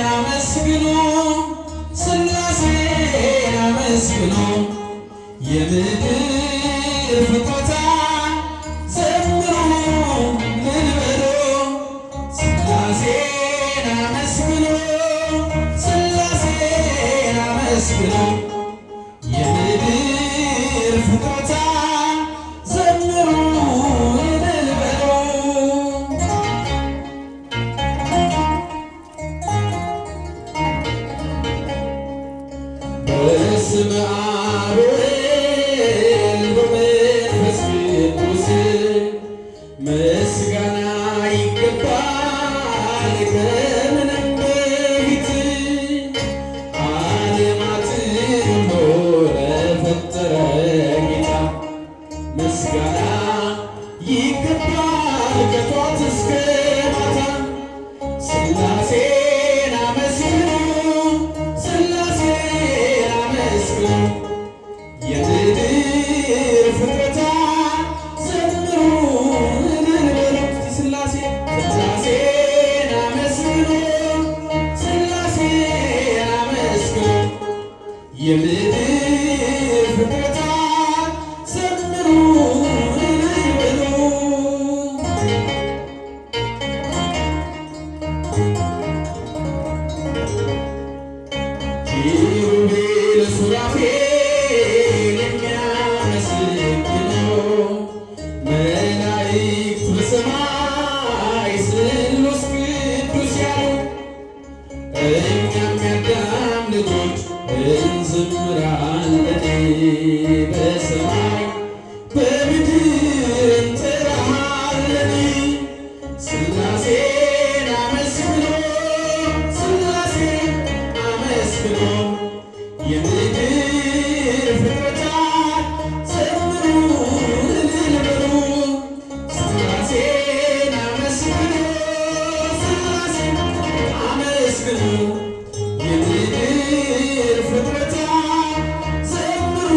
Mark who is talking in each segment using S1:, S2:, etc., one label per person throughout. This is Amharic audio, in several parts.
S1: አመስግኑ ሥላሴን አመስግኑ የምድር ፍጥረታት ዘምሩ ምን በሉ ሥላሴን አመስግኑ ሥላሴን አመስግኑ የምድር ፍጥረታት ዘምሩ ምን በሉ በስመ አብ ወወልድ ወመንፈስ ቅዱስ ምስጋና ይገባል ከምንም በፊት ዓለማትን ሁሉ ለፈጠረ ጌታ ምስጋና ይገባል ከጧት እስከ ማታ ሥላሴን አመስግኑ ሥላሴን አመስግኑ የምድር ፍጥረታት ዘምሩ እልል በሉ ሥላሴን አመስግኑ ሥላሴን አመስግኑ የምድር ፍጥረታት ዘምሩ እልል በሉ ኪሩቤል ሱራፌል የሚያመሰግኑ መላእክት በሰማይ ስሉስ ቅዱስ ያሉ እኛም የአዳም ልጆች እንዘምራለን በሰማይ በምድር እንጠራሃለን ሥላሴን አመስግኑ ሥላሴን አመስግኑ የምድር ፍጥረታት ዘምሩ እልል በሉ ሥላሴን አመስግኑ ሥላሴን አመስግኑ የምድር ፍጥረታት ዘምሩ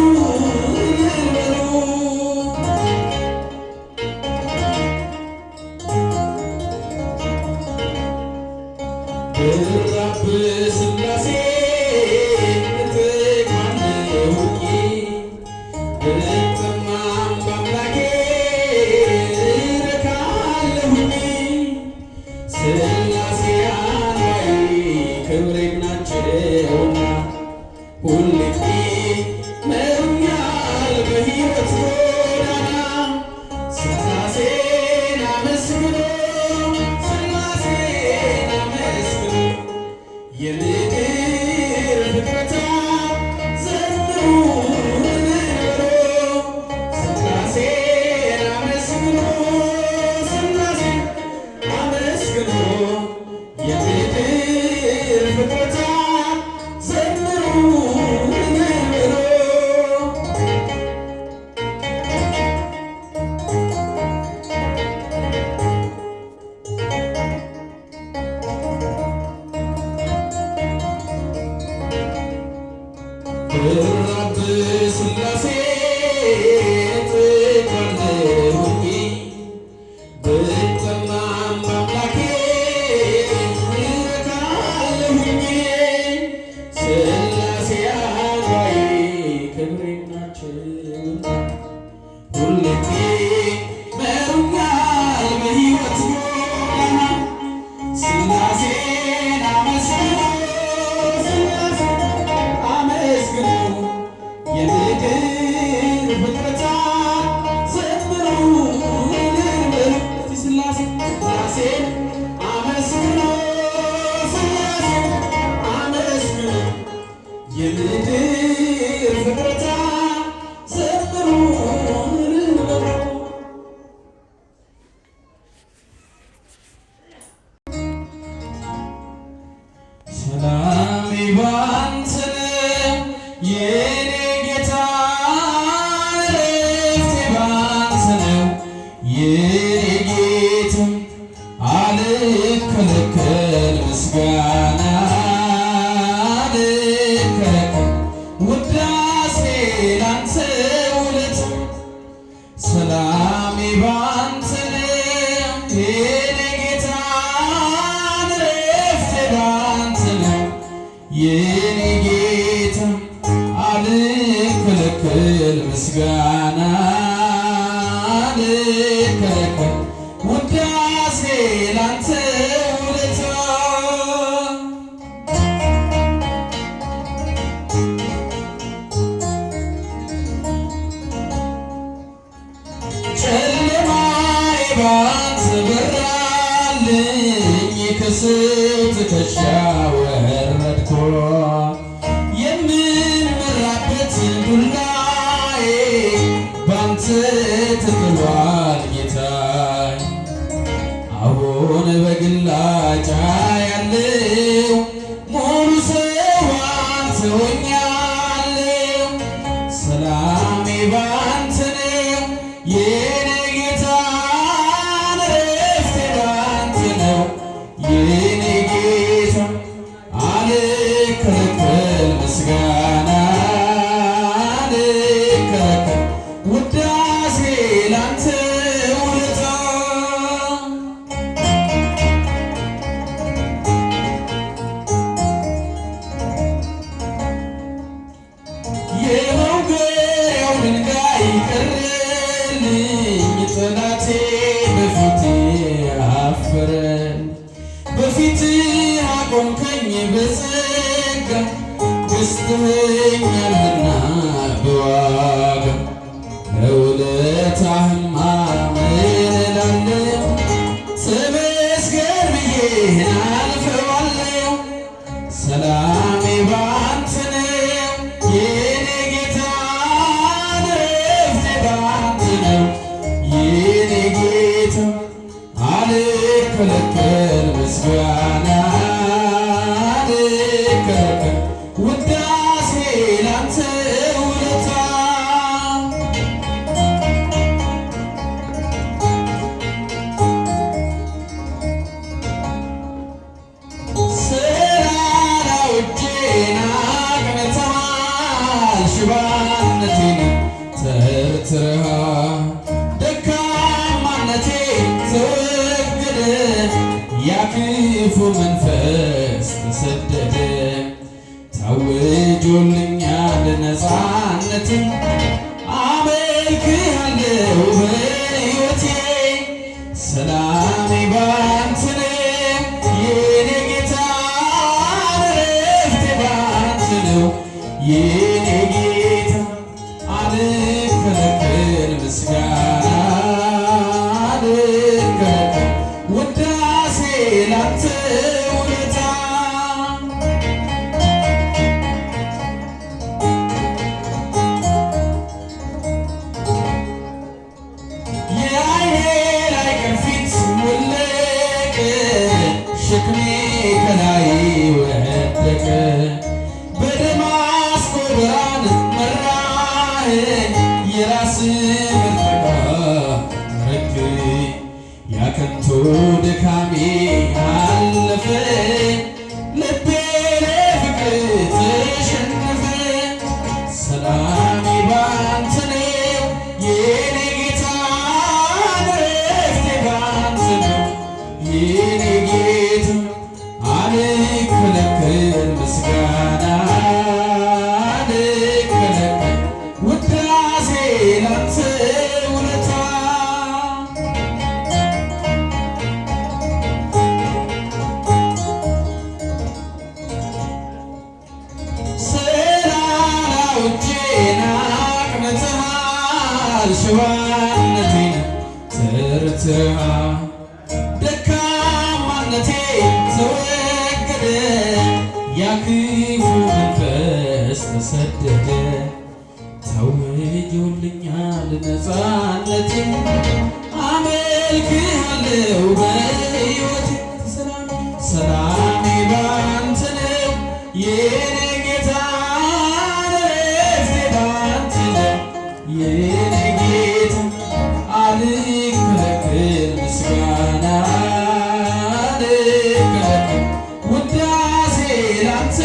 S1: እልል በሉ ብራብ ሥላሴ እጠግባለሁኝ ብጠማም በአምላኬ እረካለሁኝ ሥላሴ አንባዬ ክብሬም ናቸውና ሁልጊዜ መሩኛል በሕይወት ጎዳና ሥላሴን አመስግኑ ሥላሴን አመስግኑ የምድር ፍጥረታት ዘምሩ እልል በሉ ሥላሴን አመስግኑ ሥላሴን አመስግኑ የምድር ፍጥረታት ዘምሩ እልል በሉ ብራብ ሥላሴ እጠግባለሁኝ ብጠማም በአምላኬ እረካለሁኝ ሥላሴ አንባዬ ክብሬም ናቸውና ሁልጊዜ መሩኛል በሕይወት ጎዳና ሥላሴን አመስግኑ ሥላሴን አመስግኑ የምድር ፍጥረታት ዘምሩ እልል በሉ ሥላሴን አመስግኑ ሥላሴን አመስግኑ የምድር ፍጥረታት ዘምሩ እልል በሉ ሰላሜ ባንተ ነው የኔ ጌታ እረፍቴ ባንተ ነው የኔ ጌታ አልከለከል ምስጋና አልከለከል ውዳሴ ላንተ ውለት ሰላሜ ባንተ ነው የኔ ጌታ እረፍቴ ባንተ በጸጋ ገዝተኸኛልና በዋጋ ለውለታህማ ምን እላለሁ? ተመስገን ብዬ አልፈዋለሁ። ሰላሜ ባንተ ነው የኔ ጌታ፣ ዕረፍቴ ባንተ ነው የኔ ጌታ። አልከለከል ምስጋና አልከለከል ውዳሴ ላንተ ውለታ ሽባነቴን ተርትረሃል፣ ደካማነቴ ተወገደ፣ ያ ክፉ መንፈስ ተሰደደ። ታውጆልኛል ነፃነት፣ አመልክሃለሁ በሕይወቴ። ሰላሜ ባንተ ነው የኔ ጌታ፣ ዕረፍቴ ባንተ ነው የኔ ጌታ። አልከለከል ምስጋና አልከለከል ውዳሴ ላንተ ውለታ የዓይኔ ላይ ቅርፊት ወለቀ፣ ሸክሜ ከላይ ወደቀ። በደማስቆ ብርሃን መራኸኝ፣ የራስህ ምርጠቃ ረግኝ። ያ ከንቱ ድካሜ አለፈ፣ ልቤ ለፍቅርህ ተሸነፈ። ሰላሜ ባንተ ነው የኔ ጌታ፣ ዕረፍቴ ባንተ ነው የኔ ጌታ። አልከለከል ምስጋና አልከለከል ውዳሴ ላንተ ውለታ ሰላላዎቼን አቅንተሃል፣ ሽባነቴን ተርትረሃል፣ ደካማነቴ ተወገደ፣ ያ ክፉ መንፈስ ተሰደደ። ታውጆልኛል ነፃነት፣ አመልክሃለሁ በሕይወቴ። ሰላሜ ባንተ ነው የኔ ጌታ፣ ዕረፍቴ ባንተ ነው የኔ ጌታ። አልከለከል ምስጋና አልከለከል ውዳሴ ላንተ